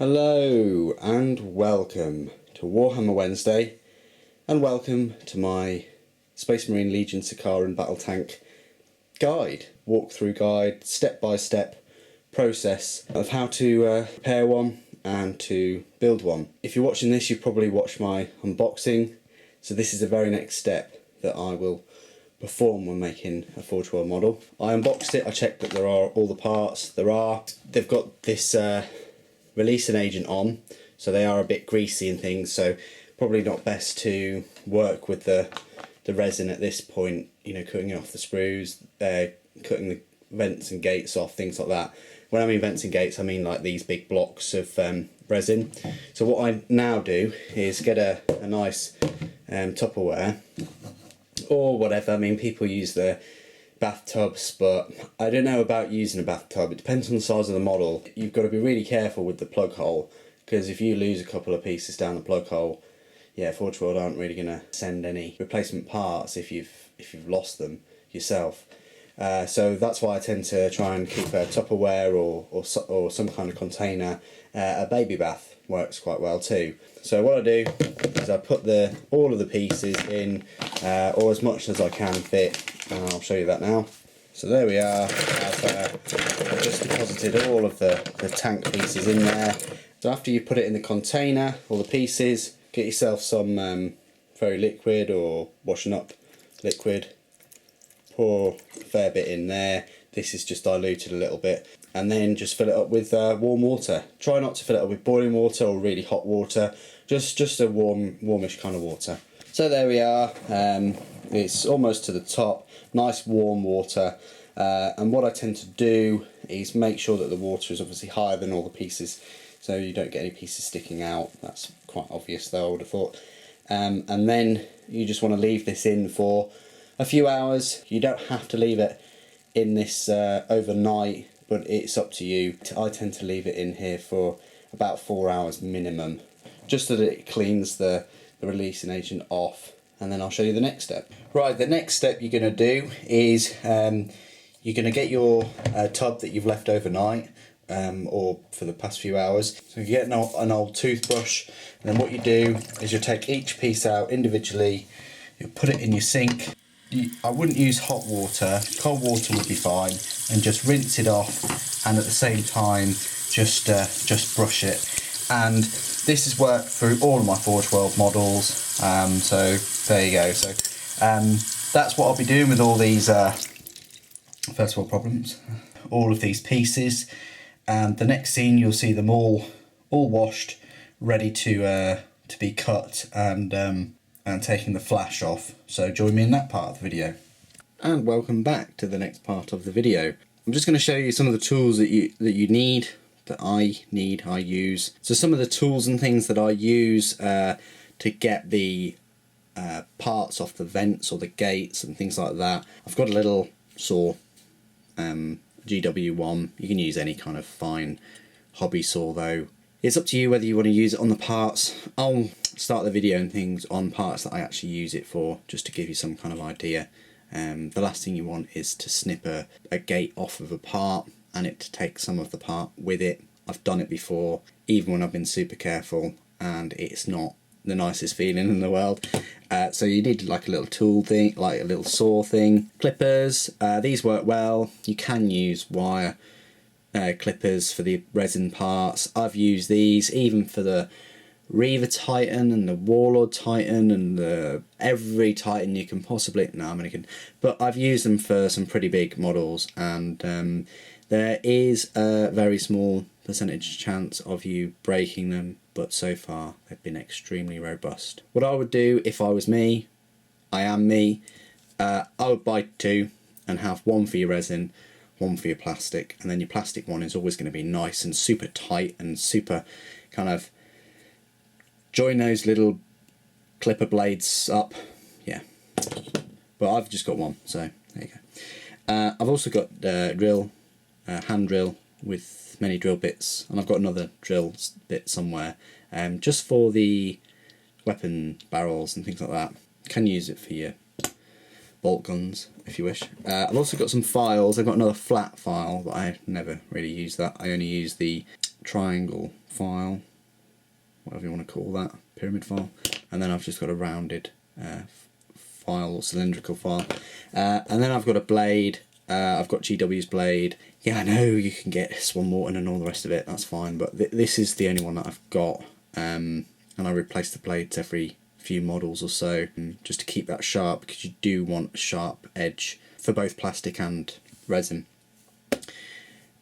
Hello and welcome to Warhammer Wednesday, and welcome to my Space Marine Legion Sicaran Battle Tank guide, walkthrough guide, step-by-step process of how to prepare one and to build one. If you're watching this, you've probably watched my unboxing, so this is the very next step that I will perform when making a Forge World model. I unboxed it, I checked that there are all the parts. They've got this releasing agent on, so they are a bit greasy and things, so probably not best to work with the resin at this point, you know, cutting off the sprues, cutting the vents and gates off, things like that. When I mean vents and gates, I mean like these big blocks of resin. So what I now do is get a nice Tupperware or whatever. I mean, people use the bathtubs, but I don't know about using a bathtub. It depends on the size of the model. You've got to be really careful with the plug hole, because if you lose a couple of pieces down the plug hole, yeah, Forge World aren't really going to send any replacement parts if you've lost them yourself. So that's why I tend to try and keep a Tupperware or some kind of container. A baby bath works quite well too. So what I do is I put all of the pieces in, or as much as I can fit, and I'll show you that now. So there we are. I've just deposited all of the tank pieces in there. So after you put it in the container, all the pieces, get yourself some fairy liquid or washing up liquid. Pour a fair bit in there. This is just diluted a little bit, and then just fill it up with warm water. Try not to fill it up with boiling water or really hot water, just a warmish kind of water. So there we are. It's almost to the top, nice warm water, and what I tend to do is make sure that the water is obviously higher than all the pieces, so you don't get any pieces sticking out. That's quite obvious though, I would have thought. And then you just want to leave this in for a few hours. You don't have to leave it in this overnight, but it's up to you. I tend to leave it in here for about 4 hours minimum, just so that it cleans the releasing agent off, and then I'll show you the next step. Right, the next step you're going to do is you're going to get your tub that you've left overnight, or for the past few hours. So you get an old toothbrush, and then what you do is you take each piece out individually, you put it in your sink. I wouldn't use hot water, cold water would be fine, and just rinse it off, and at the same time just brush it. And this has worked through all of my Forge World models, so there you go. So that's what I'll be doing with all these first world problems, all of these pieces, and the next scene you'll see them all washed, ready to be cut and taking the flash off. So join me in that part of the video. And welcome back to the next part of the video. I'm just going to show you some of the tools that you need, that I use. So some of the tools and things that I use to get the parts off the vents or the gates and things like that. I've got a little saw, GW1. You can use any kind of fine hobby saw though. It's up to you whether you want to use it on the parts. I'll start the video and things on parts that I actually use it for, just to give you some kind of idea. The last thing you want is to snip a gate off of a part and it to take some of the part with it. I've done it before, even when I've been super careful, and it's not the nicest feeling in the world. So you need like a little tool thing, like a little saw thing. Clippers, these work well. You can use wire clippers for the resin parts. I've used these even for the Reaver Titan and the Warlord Titan and every Titan you can possibly... No, I'm only kidding. But I've used them for some pretty big models, and there is a very small percentage chance of you breaking them, but so far they've been extremely robust. What I would do if I was me, I am me, I would buy two and have one for your resin, one for your plastic, and then your plastic one is always going to be nice and super tight and super kind of join those little clipper blades up. Yeah, but I've just got one, so there you go. I've also got hand drill with many drill bits, and I've got another drill bit somewhere, just for the weapon barrels and things like that. You can use it for your bolt guns if you wish. I've also got some files. I've got another flat file, but I never really use that. I only use the triangle file, whatever you want to call that, pyramid file, and then I've just got a rounded file or cylindrical file, and then I've got a blade. I've got GW's blade. Yeah, I know you can get Swan Morton and all the rest of it, that's fine, but this is the only one that I've got, and I replace the blades every few models or so, just to keep that sharp, because you do want a sharp edge for both plastic and resin.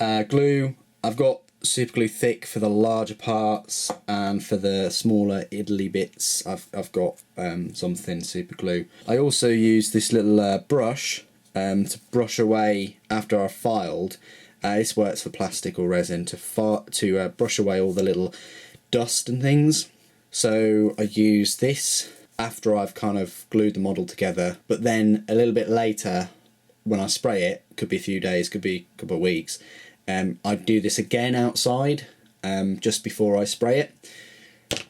Glue, I've got super glue thick for the larger parts, and for the smaller idly bits I've got some thin super glue. I also use this little brush to brush away after I've filed. This works for plastic or resin, to brush away all the little dust and things. So I use this after I've kind of glued the model together, but then a little bit later when I spray it, could be a few days, could be a couple of weeks, I do this again outside just before I spray it.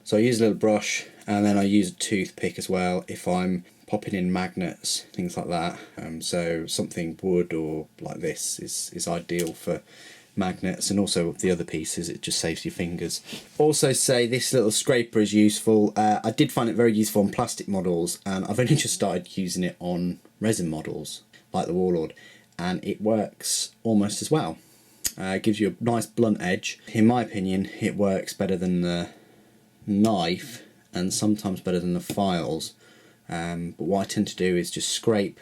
So I use a little brush, and then I use a toothpick as well if I'm popping in magnets, things like that. So something wood or like this is ideal for magnets, and also the other pieces, it just saves your fingers. Also say this little scraper is useful. I did find it very useful on plastic models, and I've only just started using it on resin models like the Warlord, and it works almost as well. It gives you a nice blunt edge. In my opinion, it works better than the knife, and sometimes better than the files. But what I tend to do is just scrape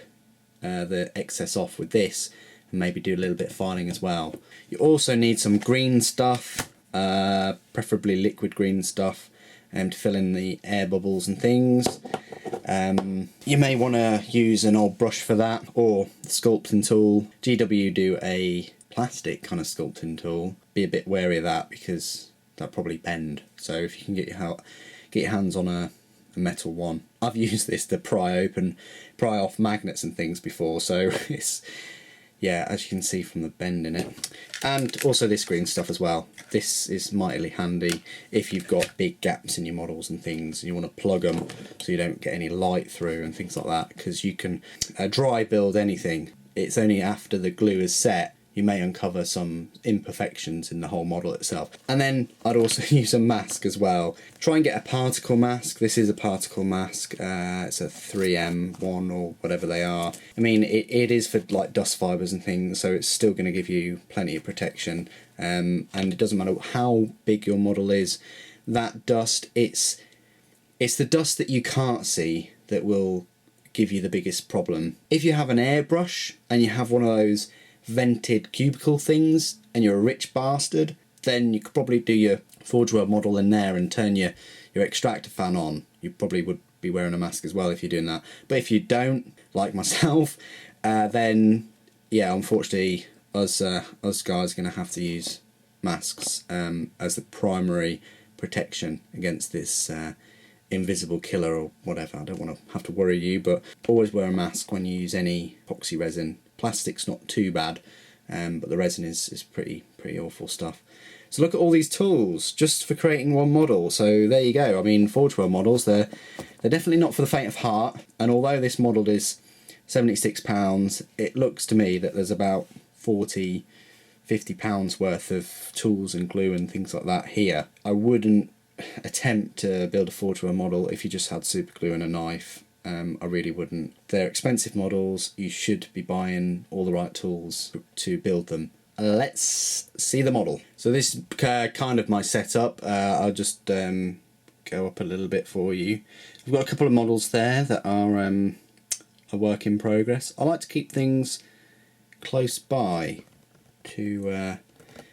the excess off with this, and maybe do a little bit of filing as well. You also need some green stuff, preferably liquid green stuff, to fill in the air bubbles and things. You may want to use an old brush for that, or the sculpting tool. GW do a plastic kind of sculpting tool. Be a bit wary of that, because they'll probably bend. So if you can get your hands on a metal one. I've used this to pry off magnets and things before, so it's, yeah, as you can see from the bend in it. And also this green stuff as well. This is mightily handy if you've got big gaps in your models and things, and you want to plug them so you don't get any light through and things like that, because you can dry build anything. It's only after the glue is set you may uncover some imperfections in the whole model itself. And then I'd also use a mask as well. Try and get a particle mask. This is a particle mask. It's a 3M1 or whatever they are. I mean, it is for like dust fibres and things, so it's still going to give you plenty of protection. And it doesn't matter how big your model is. That dust, it's the dust that you can't see that will give you the biggest problem. If you have an airbrush and you have one of those vented cubicle things and you're a rich bastard, then you could probably do your Forge World model in there and turn your extractor fan on. You probably would be wearing a mask as well if you're doing that. But if you don't, like myself, then yeah, unfortunately us guys are going to have to use masks as the primary protection against this invisible killer or whatever. I don't want to have to worry you, but always wear a mask when you use any epoxy resin. Plastic's not too bad, but the resin is pretty awful stuff. So look at all these tools just for creating one model. So there you go. I mean, Forge World models, they're definitely not for the faint of heart. And although this model is £76, it looks to me that there's about £40–50 worth of tools and glue and things like that here. I wouldn't attempt to build a Forge World model if you just had super glue and a knife. I really wouldn't. They're expensive models. You should be buying all the right tools to build them. Let's see the model. So this is kind of my setup. I'll just go up a little bit for you. We've got a couple of models there that are a work in progress. I like to keep things close by to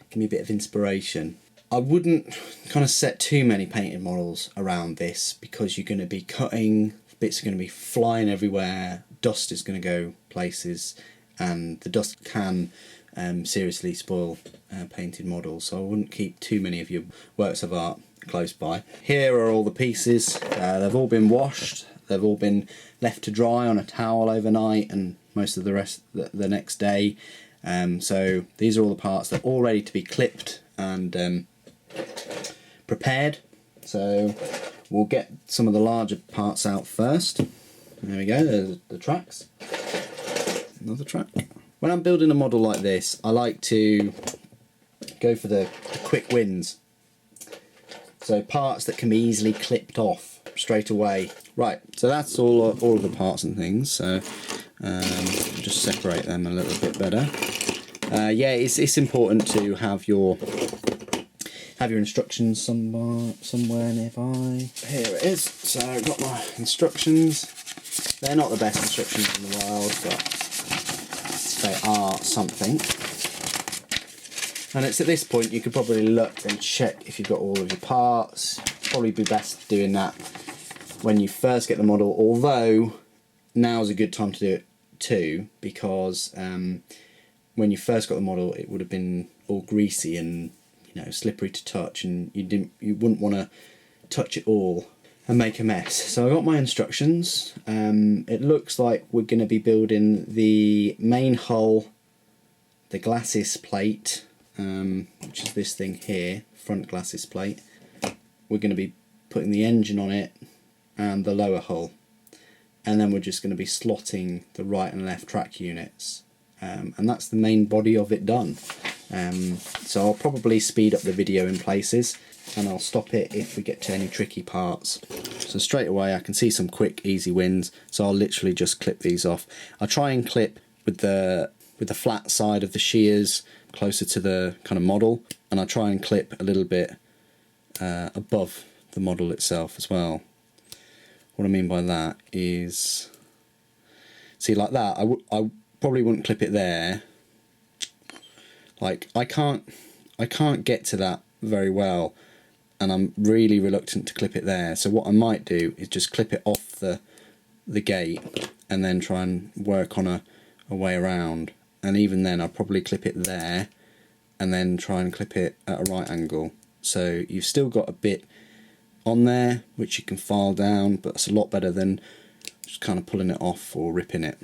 give me a bit of inspiration. I wouldn't kind of set too many painted models around this, because you're going to be cutting, bits are going to be flying everywhere, dust is going to go places, and the dust can seriously spoil painted models, so I wouldn't keep too many of your works of art close by. Here are all the pieces. They've all been washed, they've all been left to dry on a towel overnight, and most of the rest the next day. So these are all the parts that are all ready to be clipped and prepared. So we'll get some of the larger parts out first. There we go, there's the tracks. Another track. When I'm building a model like this, I like to go for the quick wins. So parts that can be easily clipped off straight away. Right, so that's all of the parts and things. So just separate them a little bit better. Yeah, it's important to have your instructions somewhere nearby. Here it is. So I've got my instructions. They're not the best instructions in the world, but they are something. And it's at this point you could probably look and check if you've got all of your parts. Probably be best doing that when you first get the model, although now's a good time to do it too, because when you first got the model it would have been all greasy and slippery to touch, and you wouldn't want to touch it all and make a mess. So I got my instructions. It looks like we're going to be building the main hull, the glacis plate, which is this thing here, front glacis plate. We're going to be putting the engine on it and the lower hull, and then we're just going to be slotting the right and left track units, and that's the main body of it done. So I'll probably speed up the video in places, and I'll stop it if we get to any tricky parts. So straight away I can see some quick easy wins, so I'll literally just clip these off. I'll try and clip with the flat side of the shears closer to the kind of model, and I'll try and clip a little bit above the model itself as well. What I mean by that is, see, like that, I probably wouldn't clip it there. Like I can't get to that very well, and I'm really reluctant to clip it there. So what I might do is just clip it off the gate and then try and work on a way around. And even then I'll probably clip it there and then try and clip it at a right angle. So you've still got a bit on there which you can file down, but it's a lot better than just kind of pulling it off or ripping it.